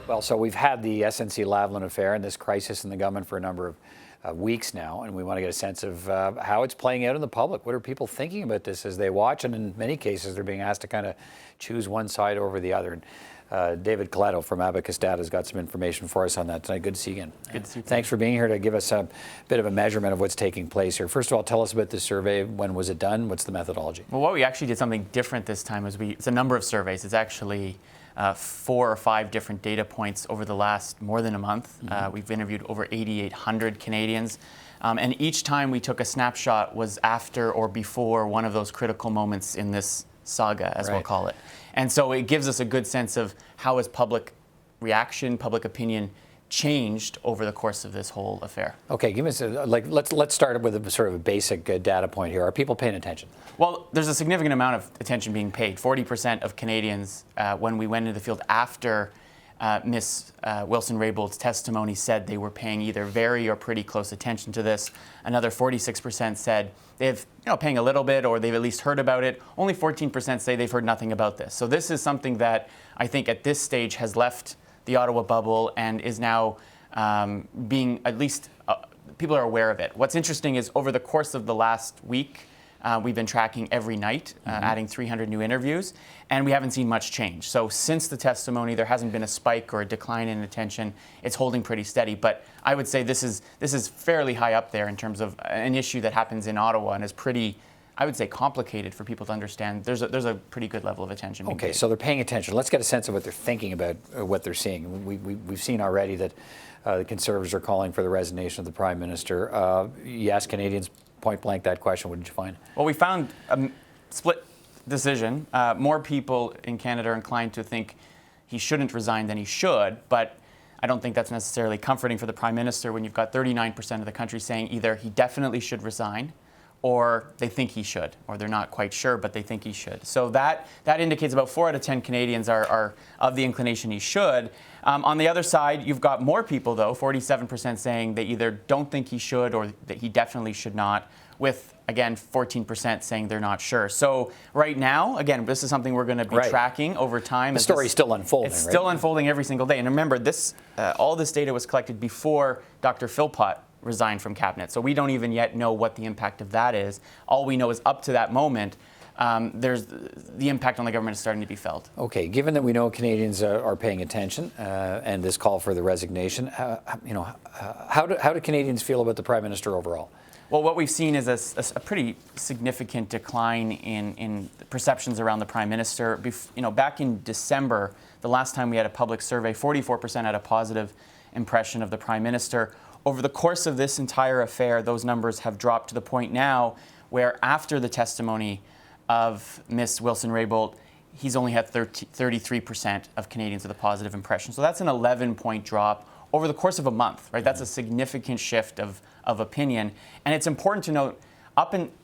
Well, so we've had the SNC-Lavalin affair and this crisis in the government for a number of weeks now, and we want to get a sense of how it's playing out in the public. What are people thinking about this as they watch? And in many cases, they're being asked to kind of choose one side over the other. And David Coletto from Abacus Data has got some information for us on that tonight. Good to see you again. Good to see you. Thanks for being here to give us a bit of a measurement of what's taking place here. First of all, tell us about this survey. When was it done? What's the methodology? Well, what we actually did something different this time is it's a number of surveys. It's actually 4 or 5 different data points over the last more than a month. We've interviewed over 8,800 Canadians. And each time we took a snapshot was after or before one of those critical moments in this saga, as we'll call it. And so it gives us a good sense of how has public reaction, public opinion changed over the course of this whole affair. Okay, give us let's start with a sort of a basic data point here. Are people paying attention? Well, there's a significant amount of attention being paid. 40% of Canadians, when we went into the field after Miss Wilson-Raybould's testimony, said they were paying either very or pretty close attention to this. Another 46% said they've paying a little bit or they've at least heard about it. Only 14% say they've heard nothing about this. So this is something that I think at this stage has left the Ottawa bubble and is now being at least people are aware of it. What's interesting is over the course of the last week, we've been tracking every night, adding 300 new interviews, and we haven't seen much change. So since the testimony, there hasn't been a spike or a decline in attention. It's holding pretty steady. But I would say this is fairly high up there in terms of an issue that happens in Ottawa and is pretty, I would say, complicated for people to understand. There's a pretty good level of attention. Okay, so they're paying attention. Let's get a sense of what they're thinking about what they're seeing. We've seen already that the Conservatives are calling for the resignation of the Prime Minister. You asked Canadians point blank that question. What did you find? Well, we found a split decision. More people in Canada are inclined to think he shouldn't resign than he should, but I don't think that's necessarily comforting for the Prime Minister when you've got 39% of the country saying either he definitely should resign or they think he should, or they're not quite sure, but they think he should. So that indicates about 4 out of 10 Canadians are of the inclination he should. On the other side, you've got more people, though, 47% saying they either don't think he should or that he definitely should not, with, again, 14% saying they're not sure. So right now, again, this is something we're going to be tracking over time. The story's still unfolding, It's still unfolding every single day. And remember, all this data was collected before Dr. Philpott resigned from cabinet. So we don't even yet know what the impact of that is. All we know is up to that moment, there's the impact on the government is starting to be felt. Okay, given that we know Canadians are paying attention and this call for the resignation, how do Canadians feel about the Prime Minister overall? Well, what we've seen is a pretty significant decline in perceptions around the Prime Minister. Back in December, the last time we had a public survey, 44% had a positive impression of the Prime Minister. Over the course of this entire affair, those numbers have dropped to the point now where after the testimony of Ms. Wilson-Raybould, he's only had 33% of Canadians with a positive impression. So that's an 11-point drop over the course of a month, right? That's a significant shift of opinion. And it's important to note,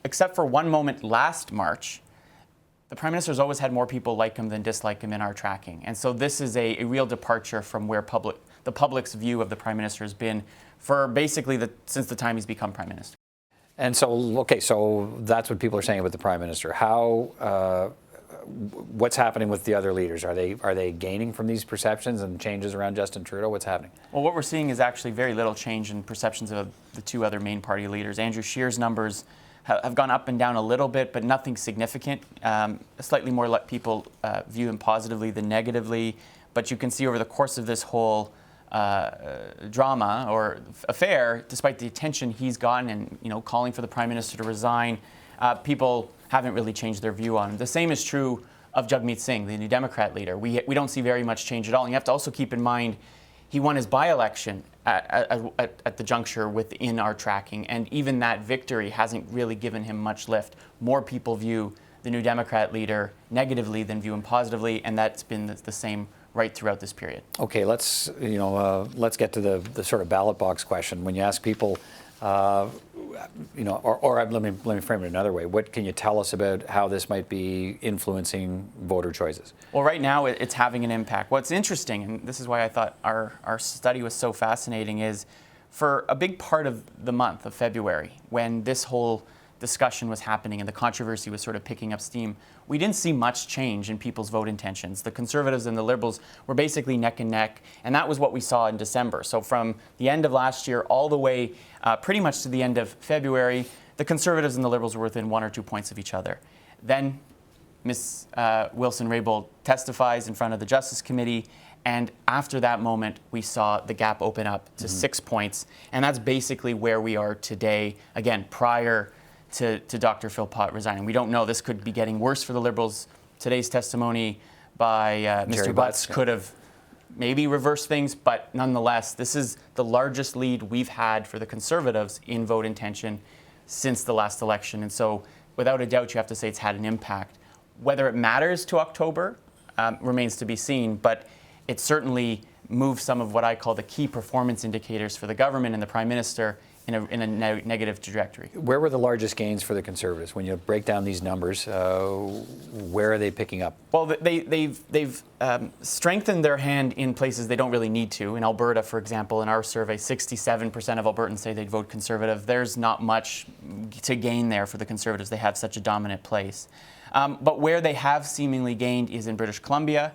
except for one moment last March, the Prime Minister's always had more people like him than dislike him in our tracking. And so this is a real departure from where the public's view of the Prime Minister has been for basically since the time he's become Prime Minister. And so, okay, so that's what people are saying about the Prime Minister. What's happening with the other leaders? Are they gaining from these perceptions and changes around Justin Trudeau? What's happening? Well, what we're seeing is actually very little change in perceptions of the 2 other main party leaders. Andrew Scheer's numbers have gone up and down a little bit, but nothing significant. Slightly more people view him positively than negatively. But you can see over the course of this whole drama or affair, despite the attention he's gotten and calling for the Prime Minister to resign, people haven't really changed their view on him. The same is true of Jagmeet Singh, the New Democrat leader. We don't see very much change at all. And you have to also keep in mind he won his by-election at the juncture within our tracking, and even that victory hasn't really given him much lift. More people view the New Democrat leader negatively than view him positively, and that's been the same right throughout this period. Okay, let's get to the sort of ballot box question. When you ask people, let me frame it another way. What can you tell us about how this might be influencing voter choices? Well, right now it's having an impact. What's interesting, and this is why I thought our study was so fascinating, is for a big part of the month of February, when this whole discussion was happening and the controversy was sort of picking up steam, we didn't see much change in people's vote intentions. The Conservatives and the Liberals were basically neck and neck, and that was what we saw in December. So from the end of last year all the way pretty much to the end of February, the Conservatives and the Liberals were within 1 or 2 points of each other. Then Ms. Wilson-Raybould testifies in front of the Justice Committee, and after that moment, we saw the gap open up to 6 points, and that's basically where we are today, again, prior to Dr. Philpott resigning. We don't know. This could be getting worse for the Liberals. Today's testimony by Mr. Butts could have maybe reversed things, but nonetheless, this is the largest lead we've had for the Conservatives in vote intention since the last election, and so without a doubt, you have to say it's had an impact. Whether it matters to October remains to be seen, but it certainly moved some of what I call the key performance indicators for the government and the Prime Minister in a negative trajectory. Where were the largest gains for the Conservatives? When you break down these numbers, where are they picking up? Well, they've strengthened their hand in places they don't really need to. In Alberta, for example, in our survey, 67% of Albertans say they'd vote Conservative. There's not much to gain there for the Conservatives. They have such a dominant place. But where they have seemingly gained is in British Columbia,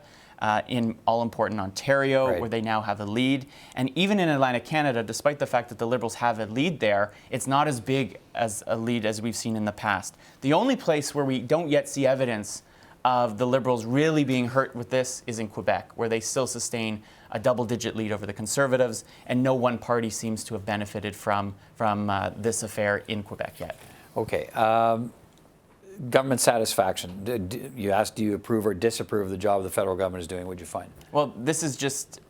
in all-important Ontario, where they now have a lead. And even in Atlantic Canada, despite the fact that the Liberals have a lead there, it's not as big as a lead as we've seen in the past. The only place where we don't yet see evidence of the Liberals really being hurt with this is in Quebec, where they still sustain a double-digit lead over the Conservatives, and no one party seems to have benefited from this affair in Quebec yet. Okay. Government satisfaction. You asked, do you approve or disapprove of the job the federal government is doing? What did you find? Well, this is just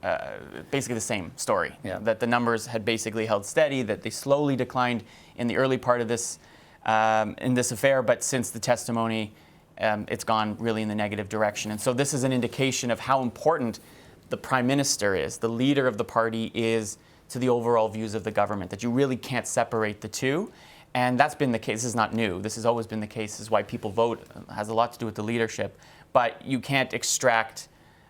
basically the same story. Yeah. That the numbers had basically held steady, that they slowly declined in the early part of this in this affair, but since the testimony, it's gone really in the negative direction. And so this is an indication of how important the Prime Minister is, the leader of the party is to the overall views of the government, that you really can't separate the two. And that's been the case. This is not new. This has always been the case. This is why people vote. It has a lot to do with the leadership. But you can't extract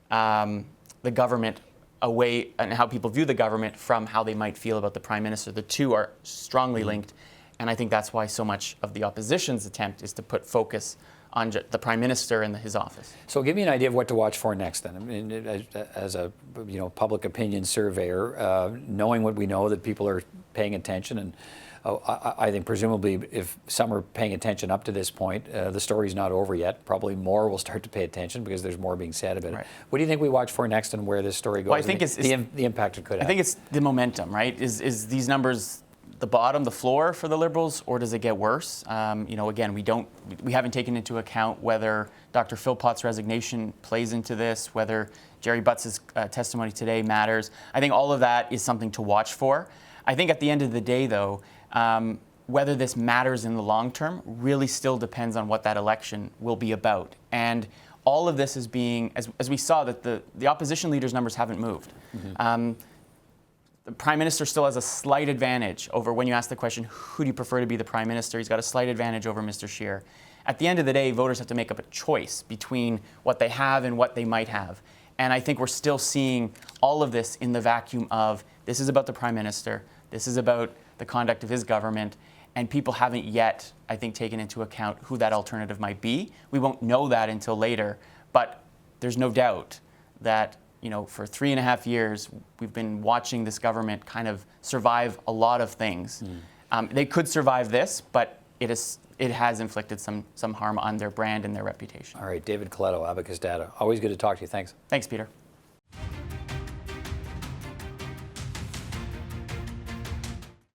the government away and how people view the government from how they might feel about the Prime Minister. The two are strongly linked. And I think that's why so much of the opposition's attempt is to put focus on the Prime Minister and his office. So give me an idea of what to watch for next then. I mean, as a public opinion surveyor, knowing what we know, that people are paying attention, and I think presumably if some are paying attention up to this point, the story's not over yet. Probably more will start to pay attention because there's more being said about it. What do you think we watch for next and where this story goes? Well, I think it's the impact it could have. I think it's the momentum, right? Is these numbers the bottom, the floor for the Liberals, or does it get worse? Again, we haven't taken into account whether Dr. Philpott's resignation plays into this, whether Jerry Butts' testimony today matters. I think all of that is something to watch for. I think at the end of the day, though, whether this matters in the long term really still depends on what that election will be about. And all of this is being, as we saw, that the opposition leaders' numbers haven't moved. The Prime Minister still has a slight advantage over, when you ask the question, who do you prefer to be the Prime Minister? He's got a slight advantage over Mr. Scheer. At the end of the day, voters have to make up a choice between what they have and what they might have. And I think we're still seeing all of this in the vacuum of, this is about the Prime Minister, this is about the conduct of his government, and people haven't yet, I think, taken into account who that alternative might be. We won't know that until later, but there's no doubt that for 3.5 years, we've been watching this government kind of survive a lot of things. They could survive this, but it has inflicted some harm on their brand and their reputation. All right, David Coletto, Abacus Data. Always good to talk to you. Thanks. Thanks, Peter.